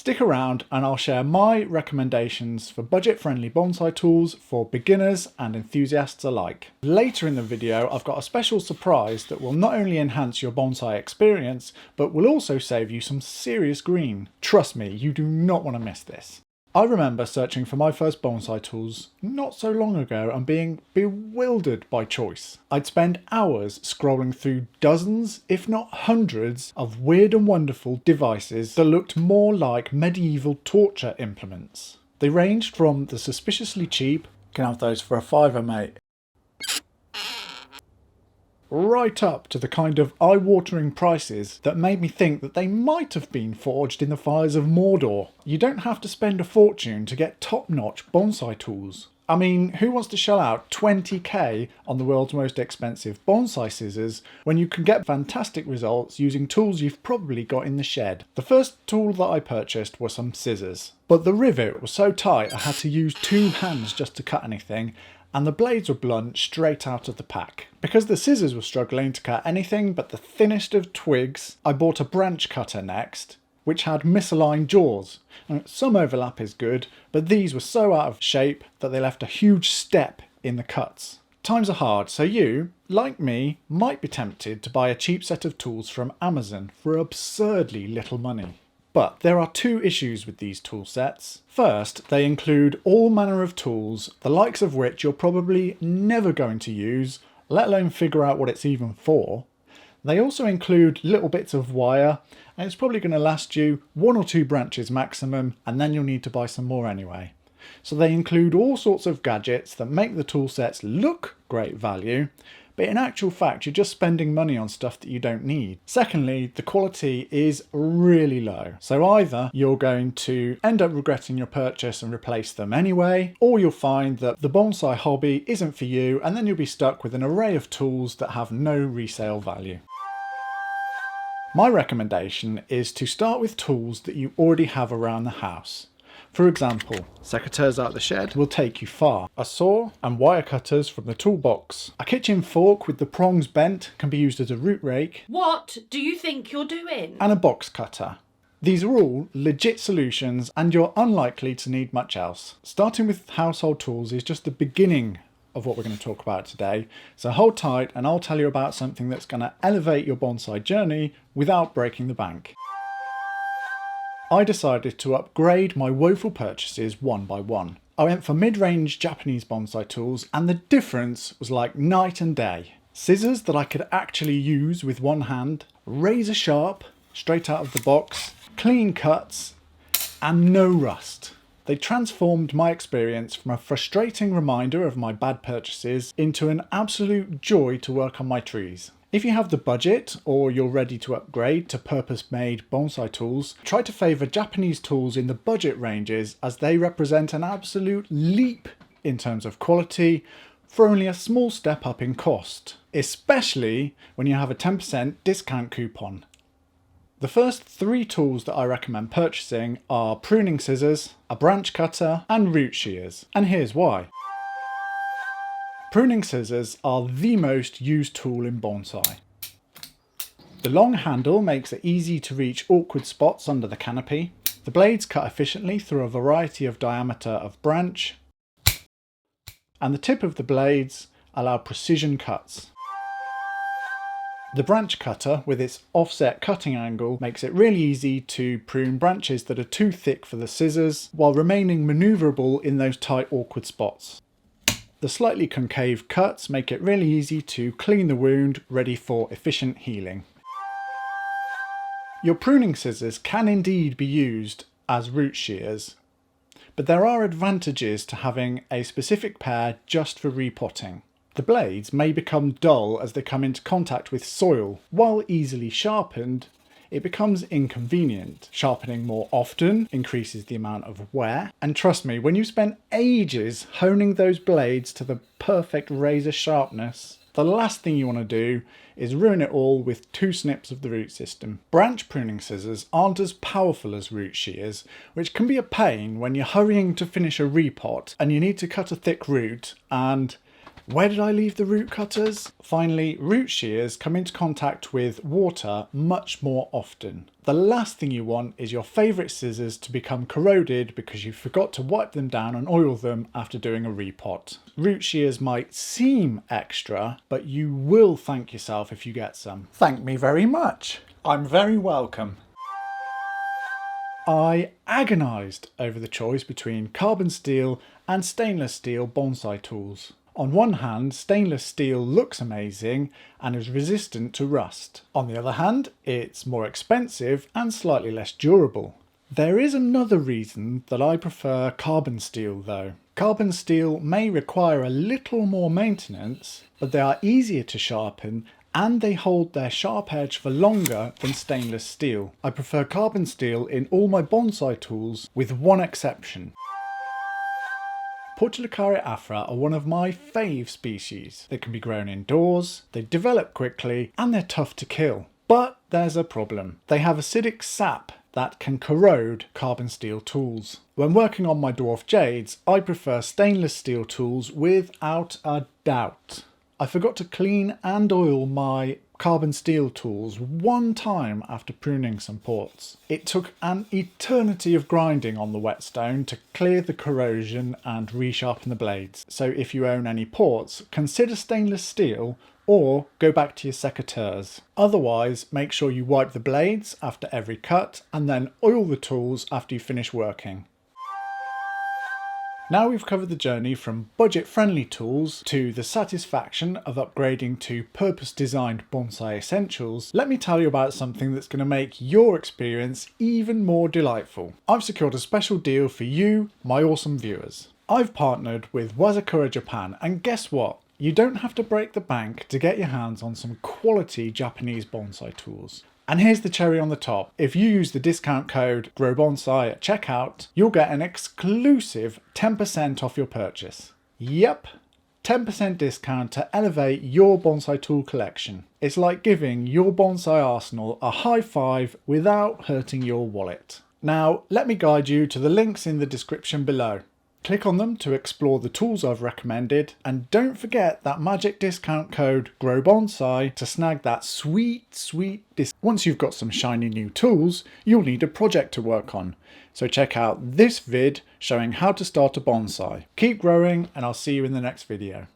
Stick around and I'll share my recommendations for budget-friendly bonsai tools for beginners and enthusiasts alike. Later in the video, I've got a special surprise that will not only enhance your bonsai experience, but will also save you some serious green. Trust me, you do not want to miss this. I remember searching for my first bonsai tools not so long ago and being bewildered by choice. I'd spend hours scrolling through dozens, if not hundreds, of weird and wonderful devices that looked more like medieval torture implements. They ranged from the suspiciously cheap, can have those for a fiver mate, right up to the kind of eye-watering prices that made me think that they might have been forged in the fires of Mordor. You don't have to spend a fortune to get top-notch bonsai tools. I mean, who wants to shell out 20k on the world's most expensive bonsai scissors when you can get fantastic results using tools you've probably got in the shed? The first tool that I purchased were some scissors, but the rivet was so tight I had to use two hands just to cut anything, and the blades were blunt straight out of the pack. Because the scissors were struggling to cut anything but the thinnest of twigs, I bought a branch cutter next, which had misaligned jaws. Some overlap is good, but these were so out of shape that they left a huge step in the cuts. Times are hard, so you, like me, might be tempted to buy a cheap set of tools from Amazon for absurdly little money. But there are two issues with these tool sets. First, they include all manner of tools, the likes of which you're probably never going to use, let alone figure out what it's even for. They also include little bits of wire, and it's probably going to last you 1 or 2 branches maximum, and then you'll need to buy some more anyway. So they include all sorts of gadgets that make the tool sets look great value, but in actual fact you're just spending money on stuff that you don't need. Secondly, the quality is really low. So either you're going to end up regretting your purchase and replace them anyway, or you'll find that the bonsai hobby isn't for you and then you'll be stuck with an array of tools that have no resale value. My recommendation is to start with tools that you already have around the house. For example, secateurs out the shed will take you far. A saw and wire cutters from the toolbox. A kitchen fork with the prongs bent can be used as a root rake. What do you think you're doing? And a box cutter. These are all legit solutions and you're unlikely to need much else. Starting with household tools is just the beginning of what we're going to talk about today. So hold tight and I'll tell you about something that's going to elevate your bonsai journey without breaking the bank. I decided to upgrade my woeful purchases one by one. I went for mid-range Japanese bonsai tools and the difference was like night and day. Scissors that I could actually use with one hand, razor sharp, straight out of the box, clean cuts, and no rust. They transformed my experience from a frustrating reminder of my bad purchases into an absolute joy to work on my trees. If you have the budget or you're ready to upgrade to purpose-made bonsai tools, try to favour Japanese tools in the budget ranges as they represent an absolute leap in terms of quality for only a small step up in cost, especially when you have a 10% discount coupon. The first 3 tools that I recommend purchasing are pruning scissors, a branch cutter and root shears, and here's why. Pruning scissors are the most used tool in bonsai. The long handle makes it easy to reach awkward spots under the canopy. The blades cut efficiently through a variety of diameter of branch, and the tip of the blades allow precision cuts. The branch cutter, with its offset cutting angle, makes it really easy to prune branches that are too thick for the scissors, while remaining manoeuvrable in those tight awkward spots. The slightly concave cuts make it really easy to clean the wound, ready for efficient healing. Your pruning scissors can indeed be used as root shears, but there are advantages to having a specific pair just for repotting. The blades may become dull as they come into contact with soil. While easily sharpened, it becomes inconvenient. Sharpening more often increases the amount of wear, and trust me, when you spend ages honing those blades to the perfect razor sharpness, the last thing you want to do is ruin it all with 2 snips of the root system. Branch pruning scissors aren't as powerful as root shears, which can be a pain when you're hurrying to finish a repot and you need to cut a thick root and, Where did I leave the root cutters? Finally, root shears come into contact with water much more often. The last thing you want is your favourite scissors to become corroded because you forgot to wipe them down and oil them after doing a repot. Root shears might seem extra, but you will thank yourself if you get some. Thank me very much. I'm very welcome. I agonised over the choice between carbon steel and stainless steel bonsai tools. On one hand, stainless steel looks amazing and is resistant to rust. On the other hand, it's more expensive and slightly less durable. There is another reason that I prefer carbon steel though. Carbon steel may require a little more maintenance, but they are easier to sharpen and they hold their sharp edge for longer than stainless steel. I prefer carbon steel in all my bonsai tools with one exception. Portulacaria afra are one of my fave species. They can be grown indoors, they develop quickly, and they're tough to kill. But there's a problem. They have acidic sap that can corrode carbon steel tools. When working on my dwarf jades, I prefer stainless steel tools without a doubt. I forgot to clean and oil my carbon steel tools one time after pruning some ports. It took an eternity of grinding on the whetstone to clear the corrosion and resharpen the blades. So if you own any ports, consider stainless steel or go back to your secateurs. Otherwise, make sure you wipe the blades after every cut and then oil the tools after you finish working. Now we've covered the journey from budget-friendly tools to the satisfaction of upgrading to purpose-designed bonsai essentials, let me tell you about something that's going to make your experience even more delightful. I've secured a special deal for you, my awesome viewers. I've partnered with Wazakura Japan, and guess what? You don't have to break the bank to get your hands on some quality Japanese bonsai tools. And here's the cherry on the top. If you use the discount code Gro Bonsai at checkout, you'll get an exclusive 10% off your purchase. Yep, 10% discount to elevate your bonsai tool collection. It's like giving your bonsai arsenal a high five without hurting your wallet. Now, let me guide you to the links in the description below. Click on them to explore the tools I've recommended, and don't forget that magic discount code Gro Bonsai to snag that sweet discount. Once you've got some shiny new tools, you'll need a project to work on. So check out this vid showing how to start a bonsai. Keep growing and I'll see you in the next video.